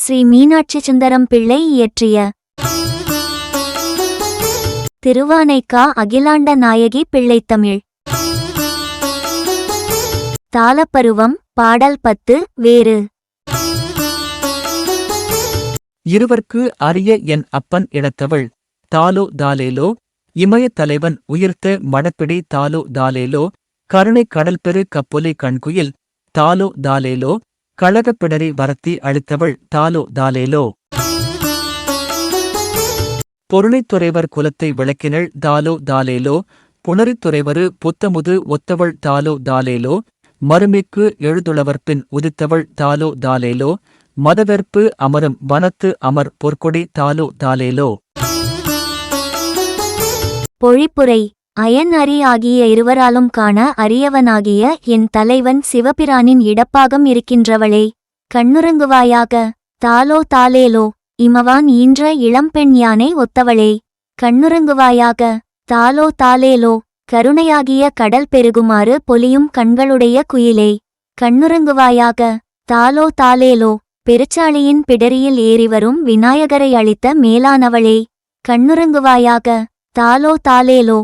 ஸ்ரீ மீனாட்சி சுந்தரம் பிள்ளை இயற்றிய திருவானைக்கா அகிலாண்ட நாயகி பிள்ளைத்தமிழ். தாளப்பருவம். பாடல் 10. வேறு. இருவர்க்கு அரிய என் அப்பன் இடத்தவள். தாலோ தாலேலோ. இமயத் தலைவன் உயிர்த்த மடப்பிடி. தாலோ தாலேலோ. கருணை கடல்பெரு கப்புலி கண்குயில். தாலோ தாலேலோ. கழகப்பிடரி வரத்தி அளித்தவள். தாலோ தாலேலோ. பொருளைத்துறைவர் குலத்தை விளக்கினள். தாலோ தாலேலோ. புணரித்துறைவரு புத்தமுது ஒத்தவள். தாலோ தாலேலோ. மறுமிக்கு எழுதுளவர்பின் உதித்தவள். தாலோ தாலேலோ. மதவெற்பு அமரும் வனத்து அமர் பொற்கொடி. தாலோ தாலேலோ. பொழிப்புரை. அயன் அரி ஆகிய இருவராலும் காண அரியவனாகிய என் தலைவன் சிவபிரானின் இடப்பாகம் இருக்கின்றவளே, கண்ணுறங்குவாயாக. தாலோ தாலேலோ. இமவான் ஈன்ற இளம்பெண் யானை ஒத்தவளே, கண்ணுறங்குவாயாக. தாலோ தாலேலோ. கருணையாகிய கடல் பெருகுமாறு பொலியும் கண்களுடைய குயிலே, கண்ணுறங்குவாயாக. தாலோ தாலேலோ. பெருச்சாளியின் பிடரியில் ஏறிவரும் விநாயகரை அளித்த மேலானவளே, கண்ணுறங்குவாயாக. தாலோ தாலேலோ.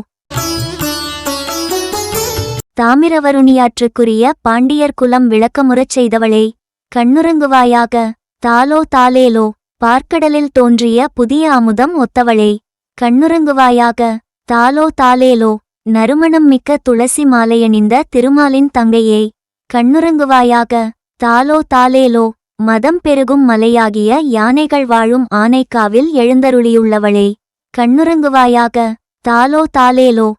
தாமிரவருணியாற்றுக்குரிய பாண்டியர் குலம் விளக்கமுறச் செய்தவளே, கண்ணுறங்குவாயாக. தாலோ தாலேலோ. பார்க்கடலில் தோன்றிய புதிய அமுதம் ஒத்தவளே, கண்ணுறங்குவாயாக. தாலோ தாலேலோ. நறுமணம் மிக்க துளசி மாலையணிந்த திருமாலின் தங்கையே, கண்ணுறங்குவாயாக. தாலோ தாலேலோ. மதம் பெருகும் மலையாகிய யானைகள் வாழும் ஆனைக்காவில் எழுந்தருளியுள்ளவளே, கண்ணுறங்குவாயாக. தாலோ தாலேலோ.